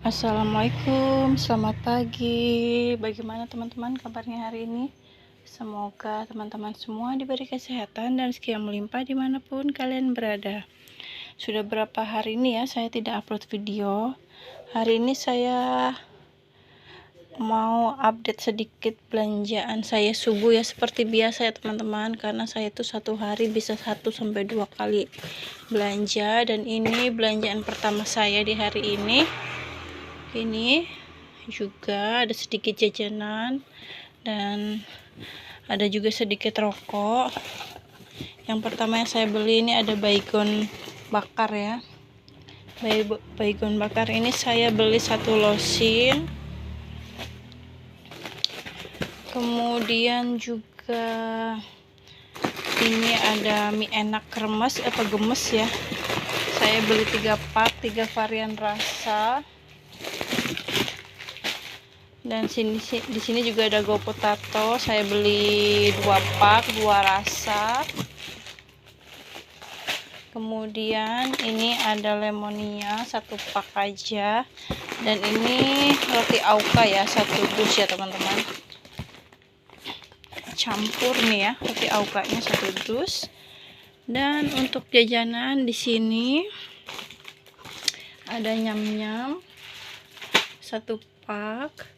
Assalamualaikum, selamat pagi. Bagaimana teman-teman kabarnya hari ini? Semoga teman-teman semua diberi kesehatan dan rezeki yang melimpah dimanapun kalian berada. Sudah berapa hari ini ya saya tidak upload video. Hari ini saya mau update sedikit belanjaan saya subuh ya, seperti biasa ya teman-teman, karena saya itu satu hari bisa 1-2 kali belanja, dan ini belanjaan pertama saya di hari ini. Ini juga ada sedikit jajanan dan ada juga sedikit rokok. Yang pertama yang saya beli ini ada baygon bakar ya. Baygon bakar ini saya beli 1 losin. Kemudian juga ini ada mie enak kremes atau gemes ya. Saya beli 3 pak, 3 varian rasa. Dan di sini juga ada go potato, saya beli 2 pak, 2 rasa. Kemudian ini ada lemonia 1 pak aja, dan ini roti auka ya, 1 dus ya teman-teman. Campur nih ya, roti aukanya 1 dus. Dan untuk jajanan di sini ada nyam-nyam 1 pak.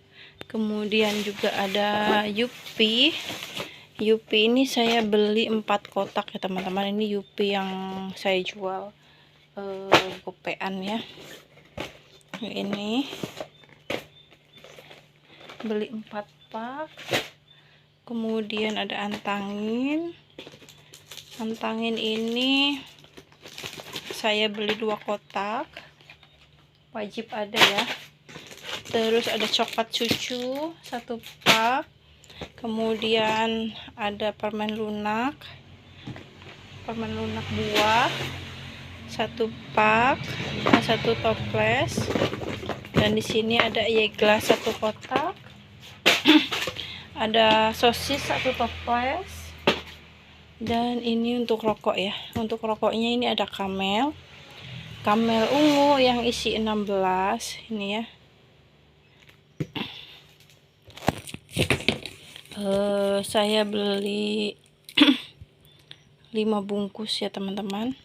Kemudian juga ada Yupi. Yupi ini saya beli 4 kotak ya teman-teman. Ini Yupi yang saya jual gopean ya. Ini beli 4 pak. Kemudian ada antangin. Antangin ini saya beli 2 kotak. Wajib ada ya. Terus ada coklat cucu 1 pak. Kemudian ada permen lunak buah 1 pak, 1 toples. Dan di sini ada Yeglas 1 kotak. Ada sosis 1 toples. Dan ini untuk rokok ya. Untuk rokoknya ini ada Camel ungu yang isi 16 ini ya. Saya beli 5 bungkus ya teman-teman,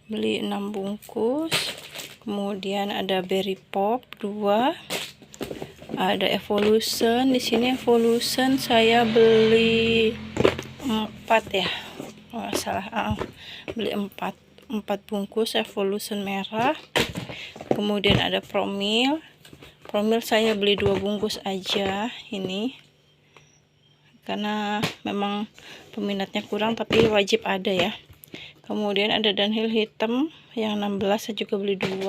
beli 6 bungkus. Kemudian ada berry pop 2, ada evolution. Di sini evolution saya beli 4 ya, nggak salah, beli 4 bungkus evolution merah. Kemudian ada promil saya beli 2 bungkus aja ini, karena memang peminatnya kurang, tapi wajib ada ya. Kemudian ada Dunhill hitam yang 16, saya juga beli 2.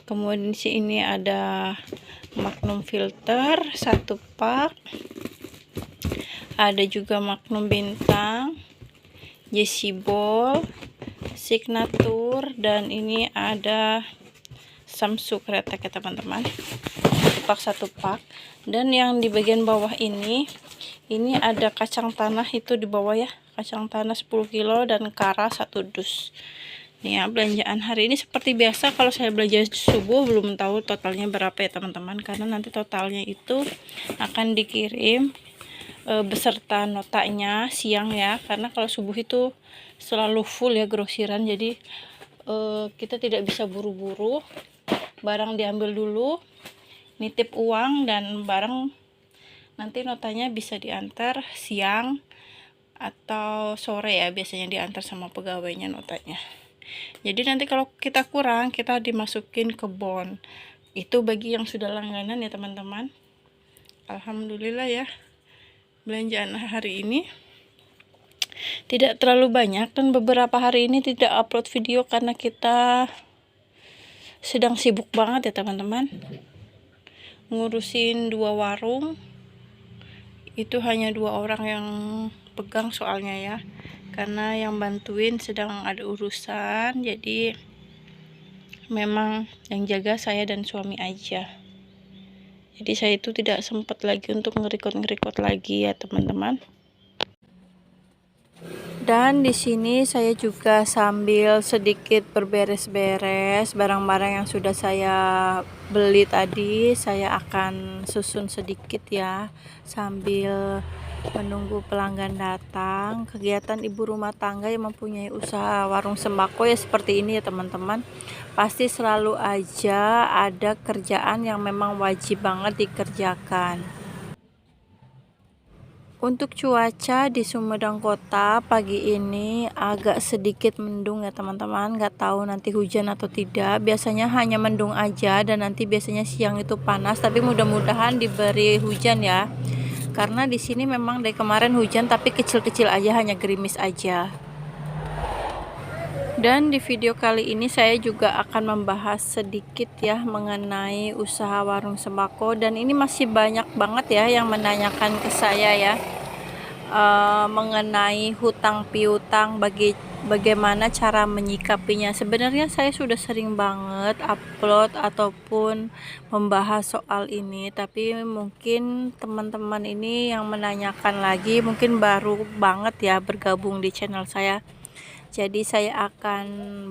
Kemudian di sini ada Magnum filter 1 pak. Ada juga Magnum bintang, Jessie ball, signature, dan ini ada Samsung kretek ya teman-teman. Pak 1 pak. Dan yang di bagian bawah ini ada kacang tanah, itu di bawah ya, kacang tanah 10 kilo dan kara 1 dus. Nih ya, belanjaan hari ini seperti biasa. Kalau saya belanja subuh belum tahu totalnya berapa ya teman-teman, karena nanti totalnya itu akan dikirim beserta notanya siang ya, karena kalau subuh itu selalu full ya grosiran, jadi kita tidak bisa buru-buru. Barang diambil dulu, nitip uang dan barang nanti notanya bisa diantar siang atau sore ya, biasanya diantar sama pegawainya notanya. Jadi nanti kalau kita kurang, kita dimasukin ke bon. Itu bagi yang sudah langganan ya teman-teman. Alhamdulillah ya, belanjaan hari ini tidak terlalu banyak, dan beberapa hari ini tidak upload video karena kita sedang sibuk banget ya teman-teman, ngurusin 2 warung. Itu hanya 2 orang yang pegang soalnya ya, karena yang bantuin sedang ada urusan, jadi memang yang jaga saya dan suami aja. Jadi saya itu tidak sempat lagi untuk ngerekod lagi ya teman-teman. Dan di sini saya juga sambil sedikit berberes-beres barang-barang yang sudah saya beli tadi. Saya akan susun sedikit ya, sambil menunggu pelanggan datang. Kegiatan ibu rumah tangga yang mempunyai usaha warung sembako ya seperti ini ya teman-teman. Pasti selalu aja ada kerjaan yang memang wajib banget dikerjakan. Untuk cuaca di Sumedang Kota pagi ini agak sedikit mendung ya teman-teman. Nggak tahu nanti hujan atau tidak. Biasanya hanya mendung aja dan nanti biasanya siang itu panas. Tapi mudah-mudahan diberi hujan ya. Karena di sini memang dari kemarin hujan tapi kecil-kecil aja, hanya gerimis aja. Dan di video kali ini saya juga akan membahas sedikit ya mengenai usaha warung sembako. Dan ini masih banyak banget ya yang menanyakan ke saya ya mengenai hutang piutang, bagaimana cara menyikapinya. Sebenarnya saya sudah sering banget upload ataupun membahas soal ini, tapi mungkin teman-teman ini yang menanyakan lagi mungkin baru banget ya bergabung di channel saya. Jadi saya akan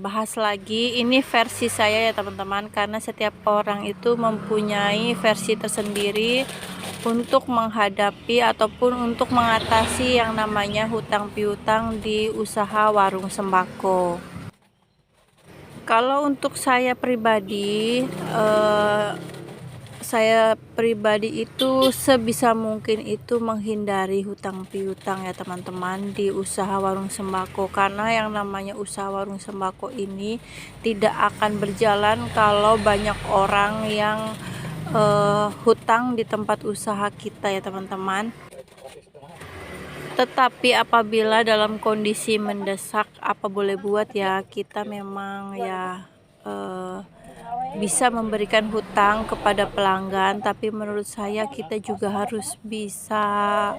bahas lagi, ini versi saya ya teman-teman, karena setiap orang itu mempunyai versi tersendiri untuk menghadapi ataupun untuk mengatasi yang namanya hutang piutang di usaha warung sembako. Kalau untuk saya pribadi itu sebisa mungkin itu menghindari hutang piutang ya teman-teman di usaha warung sembako, karena yang namanya usaha warung sembako ini tidak akan berjalan kalau banyak orang yang hutang di tempat usaha kita ya teman-teman. Tetapi apabila dalam kondisi mendesak, apa boleh buat ya, kita memang ya bisa memberikan hutang kepada pelanggan, tapi menurut saya kita juga harus bisa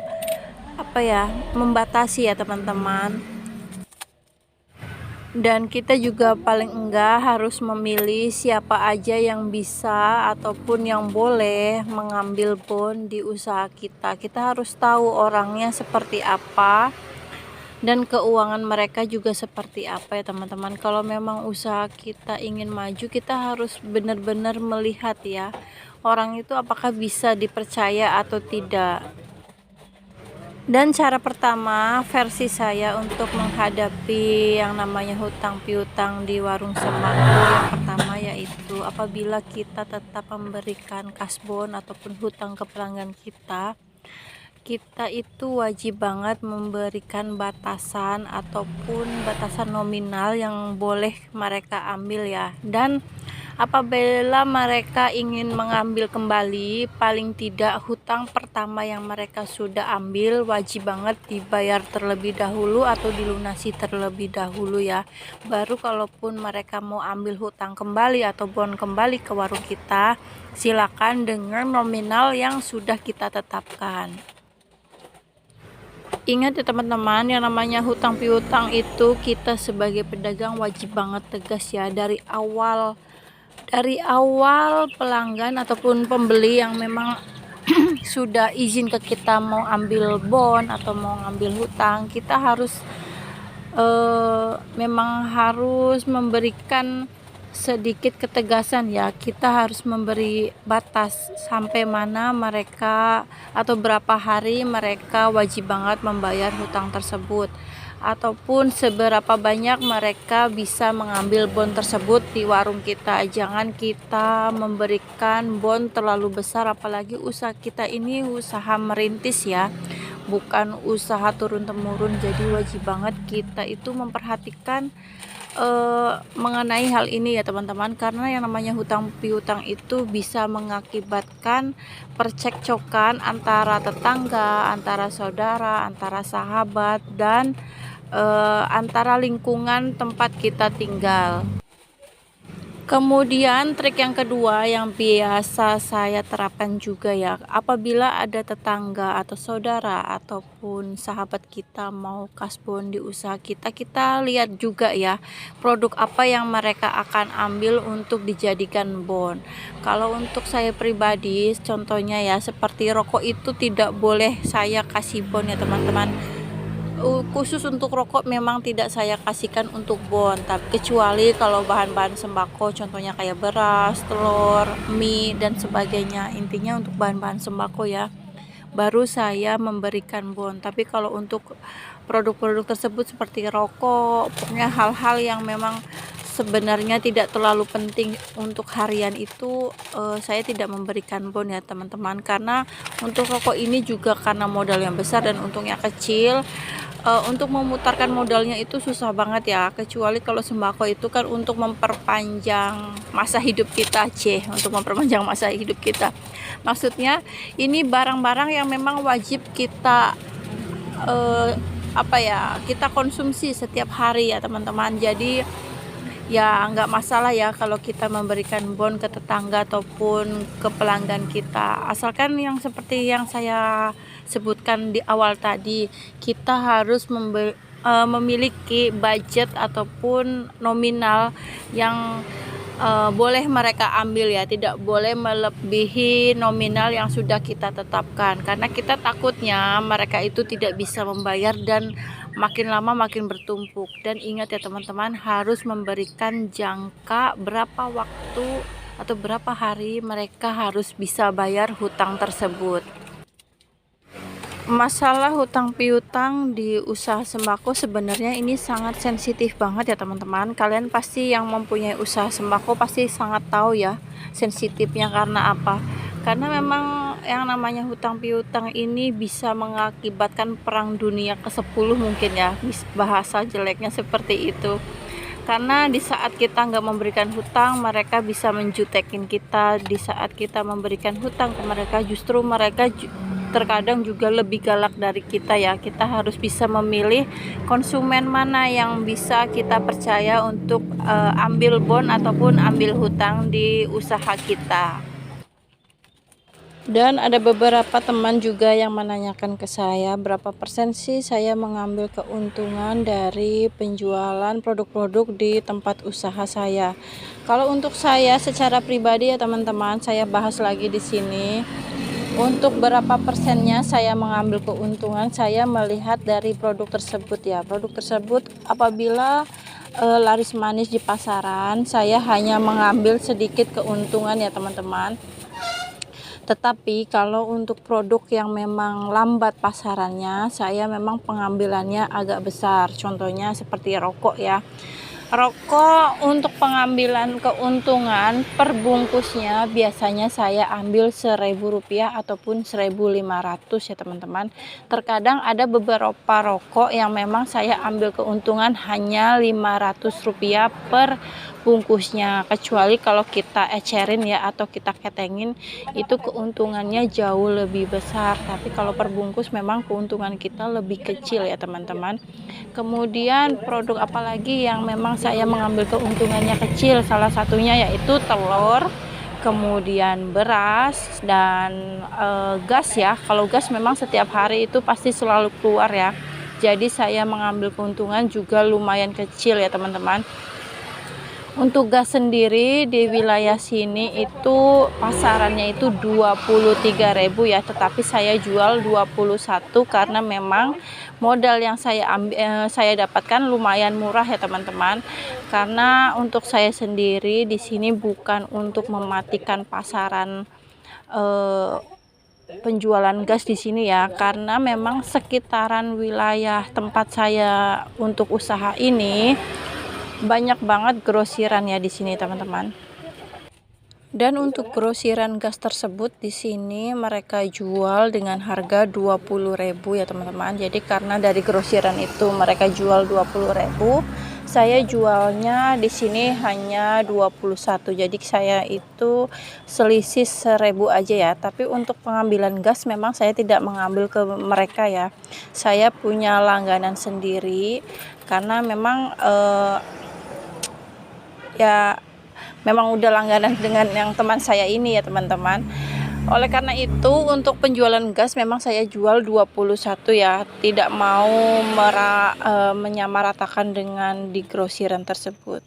membatasi ya teman-teman. Dan kita juga paling enggak harus memilih siapa aja yang bisa ataupun yang boleh mengambil bon di usaha kita. Kita harus tahu orangnya seperti apa dan keuangan mereka juga seperti apa ya teman-teman. Kalau memang usaha kita ingin maju, kita harus benar-benar melihat ya, orang itu apakah bisa dipercaya atau tidak. Dan cara pertama versi saya untuk menghadapi yang namanya hutang piutang di warung sembako, yang pertama yaitu apabila kita tetap memberikan kasbon ataupun hutang ke pelanggan kita, kita itu wajib banget memberikan batasan ataupun batasan nominal yang boleh mereka ambil ya. Dan apabila mereka ingin mengambil kembali, paling tidak hutang pertama yang mereka sudah ambil wajib banget dibayar terlebih dahulu atau dilunasi terlebih dahulu ya. Baru kalaupun mereka mau ambil hutang kembali atau bon kembali ke warung kita, silakan dengan nominal yang sudah kita tetapkan. Ingat ya teman-teman, yang namanya hutang piutang itu kita sebagai pedagang wajib banget tegas ya, dari awal pelanggan ataupun pembeli yang memang sudah izin ke kita mau ambil bon atau mau ngambil hutang, kita harus memang harus memberikan sedikit ketegasan ya. Kita harus memberi batas sampai mana mereka atau berapa hari mereka wajib banget membayar hutang tersebut, ataupun seberapa banyak mereka bisa mengambil bon tersebut di warung kita. Jangan kita memberikan bon terlalu besar, apalagi usaha kita ini usaha merintis ya, bukan usaha turun-temurun. Jadi wajib banget kita itu memperhatikan mengenai hal ini ya teman-teman, karena yang namanya hutang piutang itu bisa mengakibatkan percekcokan antara tetangga, antara saudara, antara sahabat, dan antara lingkungan tempat kita tinggal. Kemudian trik yang kedua yang biasa saya terapkan juga ya, apabila ada tetangga atau saudara ataupun sahabat kita mau kasbon di usaha kita, kita lihat juga ya produk apa yang mereka akan ambil untuk dijadikan bon. Kalau untuk saya pribadi, contohnya ya seperti rokok itu tidak boleh saya kasih bon ya teman-teman. khusus untuk rokok memang tidak saya kasihkan untuk bon, tapi kecuali kalau bahan-bahan sembako contohnya kayak beras, telur, mie dan sebagainya, intinya untuk bahan-bahan sembako ya, baru saya memberikan bon. Tapi kalau untuk produk-produk tersebut seperti rokok, pokoknya hal-hal yang memang sebenarnya tidak terlalu penting untuk harian itu, saya tidak memberikan bon ya teman-teman, karena untuk rokok ini juga karena modal yang besar dan untungnya kecil. Untuk memutarkan modalnya itu susah banget ya, kecuali kalau sembako itu kan untuk memperpanjang masa hidup kita, untuk memperpanjang masa hidup kita. Maksudnya ini barang-barang yang memang wajib kita kita konsumsi setiap hari ya teman-teman. Jadi ya nggak masalah ya kalau kita memberikan bon ke tetangga ataupun ke pelanggan kita, asalkan yang seperti yang saya sebutkan di awal tadi, kita harus memiliki budget ataupun nominal yang boleh mereka ambil ya, tidak boleh melebihi nominal yang sudah kita tetapkan, karena kita takutnya mereka itu tidak bisa membayar dan makin lama makin bertumpuk. Dan ingat ya teman-teman, harus memberikan jangka berapa waktu atau berapa hari mereka harus bisa bayar hutang tersebut. Masalah hutang piutang di usaha sembako sebenarnya ini sangat sensitif banget ya teman-teman. Kalian pasti yang mempunyai usaha sembako pasti sangat tahu ya sensitifnya. Karena apa? Karena memang yang namanya hutang piutang ini bisa mengakibatkan perang dunia ke-10 mungkin ya, bahasa jeleknya seperti itu. Karena di saat kita nggak memberikan hutang, mereka bisa menjutekin kita. Di saat kita memberikan hutang ke mereka, justru mereka terkadang juga lebih galak dari kita ya. Kita harus bisa memilih konsumen mana yang bisa kita percaya untuk ambil bon ataupun ambil hutang di usaha kita. Dan ada beberapa teman juga yang menanyakan ke saya, berapa persen sih saya mengambil keuntungan dari penjualan produk-produk di tempat usaha saya. Kalau untuk saya secara pribadi ya teman-teman, saya bahas lagi di sini. Untuk berapa persennya saya mengambil keuntungan, saya melihat dari produk tersebut ya. Produk tersebut apabila laris manis di pasaran, saya hanya mengambil sedikit keuntungan ya teman-teman. Tetapi kalau untuk produk yang memang lambat pasarannya, saya memang pengambilannya agak besar. Contohnya seperti rokok ya. Rokok untuk pengambilan keuntungan per bungkusnya biasanya saya ambil Rp1.000 ataupun Rp1.500 ya teman-teman. Terkadang ada beberapa rokok yang memang saya ambil keuntungan hanya Rp500 per bungkusnya, kecuali kalau kita ecerin ya atau kita ketengin, itu keuntungannya jauh lebih besar. Tapi kalau per bungkus memang keuntungan kita lebih kecil ya teman-teman. Kemudian produk apalagi yang memang saya mengambil keuntungannya kecil, salah satunya yaitu telur, kemudian beras dan gas ya. Kalau gas memang setiap hari itu pasti selalu keluar ya, jadi saya mengambil keuntungan juga lumayan kecil ya teman-teman. Untuk gas sendiri di wilayah sini itu pasarannya itu 23.000 ya, tetapi saya jual 21 karena memang modal yang saya dapatkan lumayan murah ya teman-teman. Karena untuk saya sendiri di sini bukan untuk mematikan pasaran penjualan gas di sini ya, karena memang sekitaran wilayah tempat saya untuk usaha ini banyak banget grosiran ya di sini teman-teman. Dan untuk grosiran gas tersebut di sini mereka jual dengan harga 20.000 ya teman-teman. Jadi karena dari grosiran itu mereka jual 20.000, saya jualnya di sini hanya 21. Jadi saya itu selisih 1.000 aja ya. Tapi untuk pengambilan gas memang saya tidak mengambil ke mereka ya. Saya punya langganan sendiri karena memang ya memang udah langganan dengan yang teman saya ini ya teman-teman. Oleh karena itu untuk penjualan gas memang saya jual 21 ya, tidak mau menyamaratakan dengan di grosiran tersebut.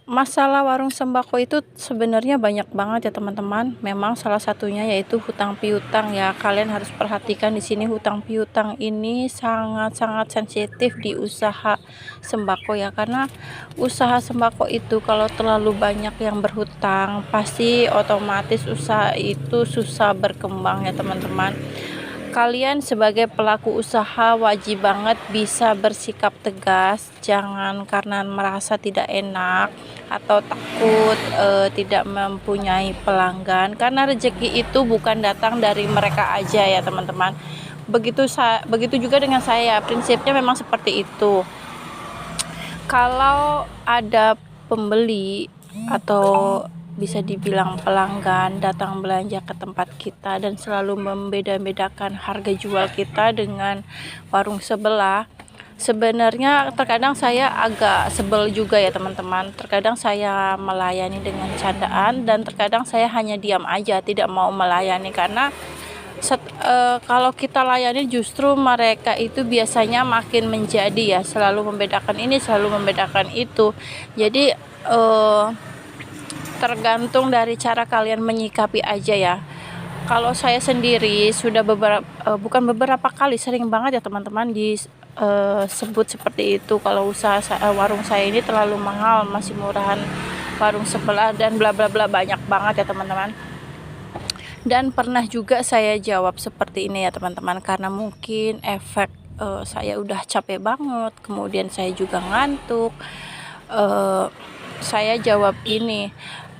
Masalah warung sembako itu sebenarnya banyak banget ya teman-teman. Memang salah satunya yaitu hutang piutang ya. Kalian harus perhatikan di sini hutang piutang ini sangat-sangat sensitif di usaha sembako ya. Karena usaha sembako itu kalau terlalu banyak yang berhutang, pasti otomatis usaha itu susah berkembang ya teman-teman. Kalian sebagai pelaku usaha wajib banget bisa bersikap tegas, jangan karena merasa tidak enak atau takut tidak mempunyai pelanggan, karena rezeki itu bukan datang dari mereka aja ya teman-teman. Begitu juga dengan saya, prinsipnya memang seperti itu. Kalau ada pembeli atau bisa dibilang pelanggan datang belanja ke tempat kita dan selalu membeda-bedakan harga jual kita dengan warung sebelah, sebenarnya terkadang saya agak sebel juga ya teman-teman. Terkadang saya melayani dengan candaan dan terkadang saya hanya diam aja, tidak mau melayani karena kalau kita layani justru mereka itu biasanya makin menjadi ya, selalu membedakan ini, selalu membedakan itu. Jadi tergantung dari cara kalian menyikapi aja ya. Kalau saya sendiri sudah bukan beberapa kali, sering banget ya teman-teman disebut seperti itu, kalau warung saya ini terlalu mahal, masih murahan warung sebelah dan bla bla bla, banyak banget ya teman-teman. Dan pernah juga saya jawab seperti ini ya teman-teman, karena mungkin efek saya udah capek banget, kemudian saya juga ngantuk. Saya jawab ini,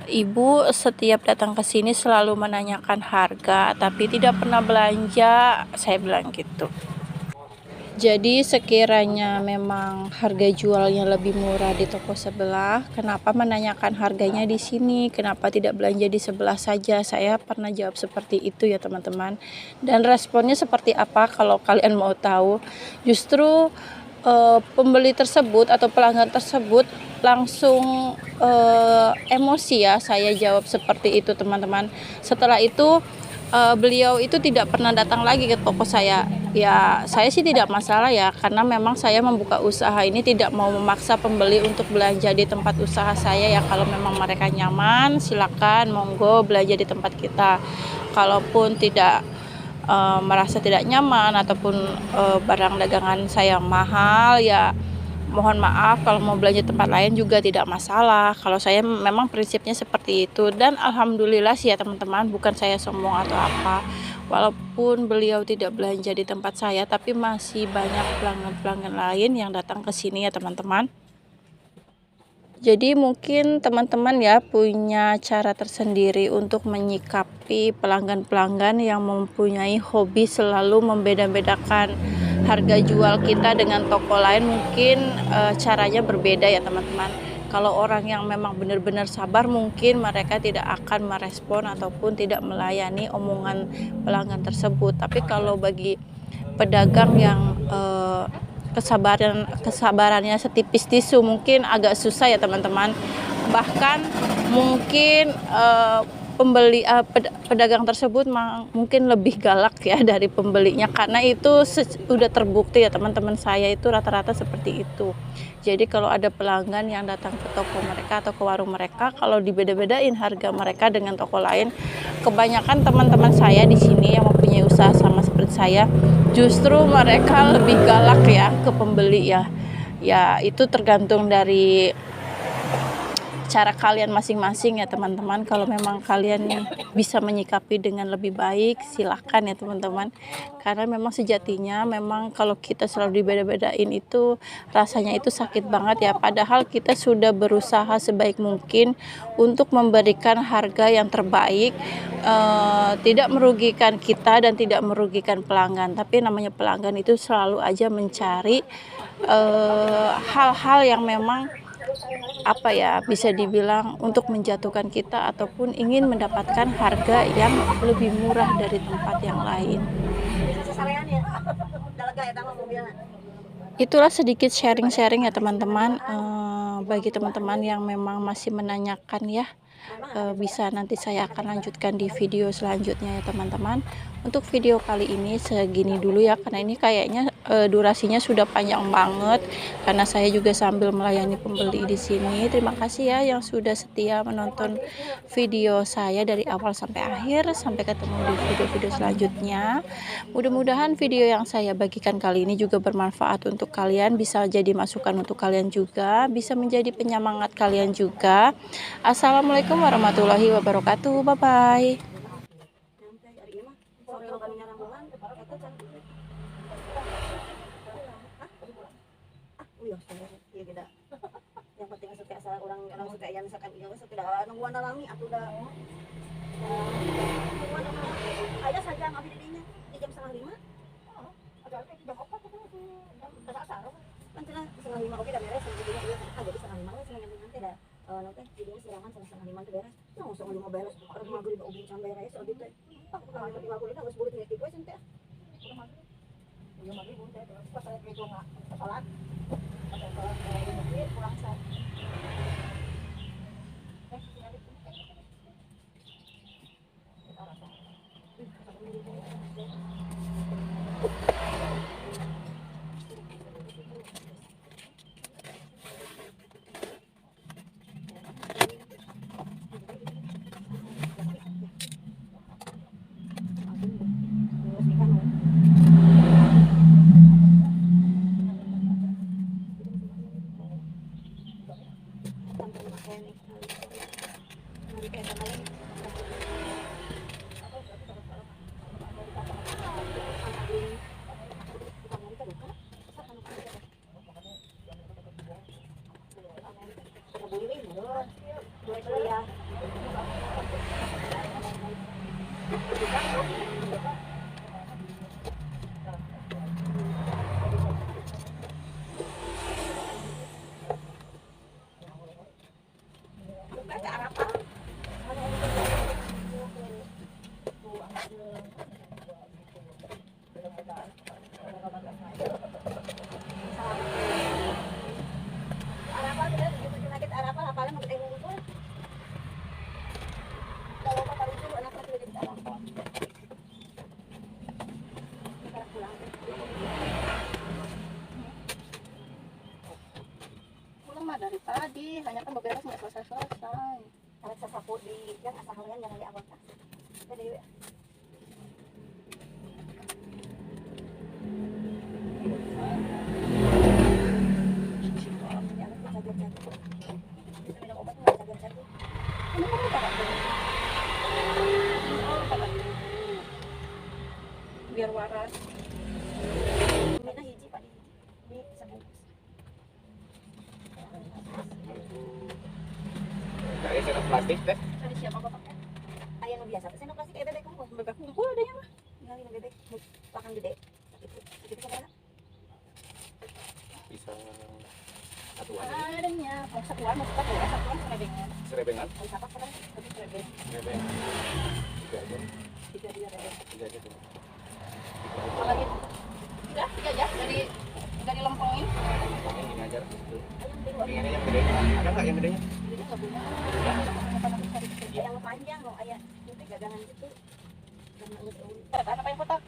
Ibu setiap datang ke sini selalu menanyakan harga tapi tidak pernah belanja, saya bilang gitu. Jadi sekiranya memang harga jualnya lebih murah di toko sebelah, kenapa menanyakan harganya di sini? Kenapa tidak belanja di sebelah saja? Saya pernah jawab seperti itu ya teman-teman. Dan responnya seperti apa kalau kalian mau tahu? Justru pembeli tersebut atau pelanggan tersebut langsung emosi ya. Saya jawab seperti itu teman-teman. Setelah itu beliau itu tidak pernah datang lagi ke toko saya. Ya saya sih tidak masalah ya, karena memang saya membuka usaha ini tidak mau memaksa pembeli untuk belanja di tempat usaha saya ya. Kalau memang mereka nyaman, silakan monggo belanja di tempat kita. Kalaupun tidak merasa tidak nyaman ataupun barang dagangan saya mahal, ya mohon maaf, kalau mau belanja tempat lain juga tidak masalah. Kalau saya memang prinsipnya seperti itu, dan alhamdulillah sih ya teman-teman, bukan saya sombong atau apa. Walaupun beliau tidak belanja di tempat saya, tapi masih banyak pelanggan-pelanggan lain yang datang ke sini ya teman-teman. Jadi mungkin teman-teman ya punya cara tersendiri untuk menyikapi pelanggan-pelanggan yang mempunyai hobi selalu membeda-bedakan harga jual kita dengan toko lain. Mungkin caranya berbeda ya teman-teman. Kalau orang yang memang benar-benar sabar, mungkin mereka tidak akan merespon ataupun tidak melayani omongan pelanggan tersebut. Tapi kalau bagi pedagang yang kesabarannya setipis tisu, mungkin agak susah ya teman-teman. Bahkan mungkin pedagang tersebut mungkin lebih galak ya dari pembelinya, karena itu sudah terbukti ya teman-teman, saya itu rata-rata seperti itu. Jadi kalau ada pelanggan yang datang ke toko mereka atau ke warung mereka, kalau dibeda-bedain harga mereka dengan toko lain, kebanyakan teman-teman saya di sini yang mempunyai usaha sama seperti saya, justru mereka lebih galak ya ke pembeli ya. Ya itu tergantung dari cara kalian masing-masing ya teman-teman. Kalau memang kalian bisa menyikapi dengan lebih baik, silahkan ya teman-teman. Karena memang sejatinya memang kalau kita selalu dibeda-bedain itu rasanya itu sakit banget ya. Padahal kita sudah berusaha sebaik mungkin untuk memberikan harga yang terbaik, tidak merugikan kita dan tidak merugikan pelanggan. Tapi namanya pelanggan itu selalu aja mencari hal-hal yang memang apa ya, bisa dibilang untuk menjatuhkan kita ataupun ingin mendapatkan harga yang lebih murah dari tempat yang lain. Itulah sedikit sharing-sharing ya teman-teman, bagi teman-teman yang memang masih menanyakan ya bisa nanti saya akan lanjutkan di video selanjutnya ya teman-teman. Untuk video kali ini segini dulu ya, karena ini kayaknya durasinya sudah panjang banget karena saya juga sambil melayani pembeli di sini. Terima kasih ya yang sudah setia menonton video saya dari awal sampai akhir. Sampai ketemu di video-video selanjutnya. Mudah-mudahan video yang saya bagikan kali ini juga bermanfaat untuk kalian, bisa jadi masukan untuk kalian juga, bisa menjadi penyemangat kalian juga. Assalamualaikum warahmatullahi wabarakatuh. Bye bye. Yang penting suka asal orang orang suka yang misalkan yang suka nungguan alami atau udah ayah saja ngambil dirinya di jam 4:30. Ada jam 4 itu jam asar kan cina 4:30 oke dah beres jadi 4:30 nanti dah nanti jadinya siraman 4:30 itu beres nah 5 beres orang maghrib ubin jam beres so gitu aku kalau 50 itu harus buru tinggal tipe santai udah maghrib ya maghrib udah pas saya ke nggak salat ada salat pulang saya dari tadi hanya kan beberes nggak selesai kalau sesapu di yang asal kalian jangan di awal jadi biar waras. Mana hiji Pak di sebungkus. Dari sendok plastik teh. Tadi siapa bapaknya? Aya nu biasa teh sendok plastik aya bebek kumpul. Bebek kumpul adanya mah. Ngali nu bebek pakan gede. Itu kemana? Bisa satuan. Adanya, mau satuan maksudnya ya satuan serebengnya. Serebengan. Mau sapak kan? Tapi serebeng. Serebeng. Tiga aja. Tiga dia rebeng. Tiga aja tuh. Lagi. Udah, tiga aja dari lempengin. Pokoknya gini aja. Ini yang gede. Ada nggak yang gedenya? Jadi nggak punya. Yang panjang loh aya itu gagangan gitu. Ada apa yang kotak?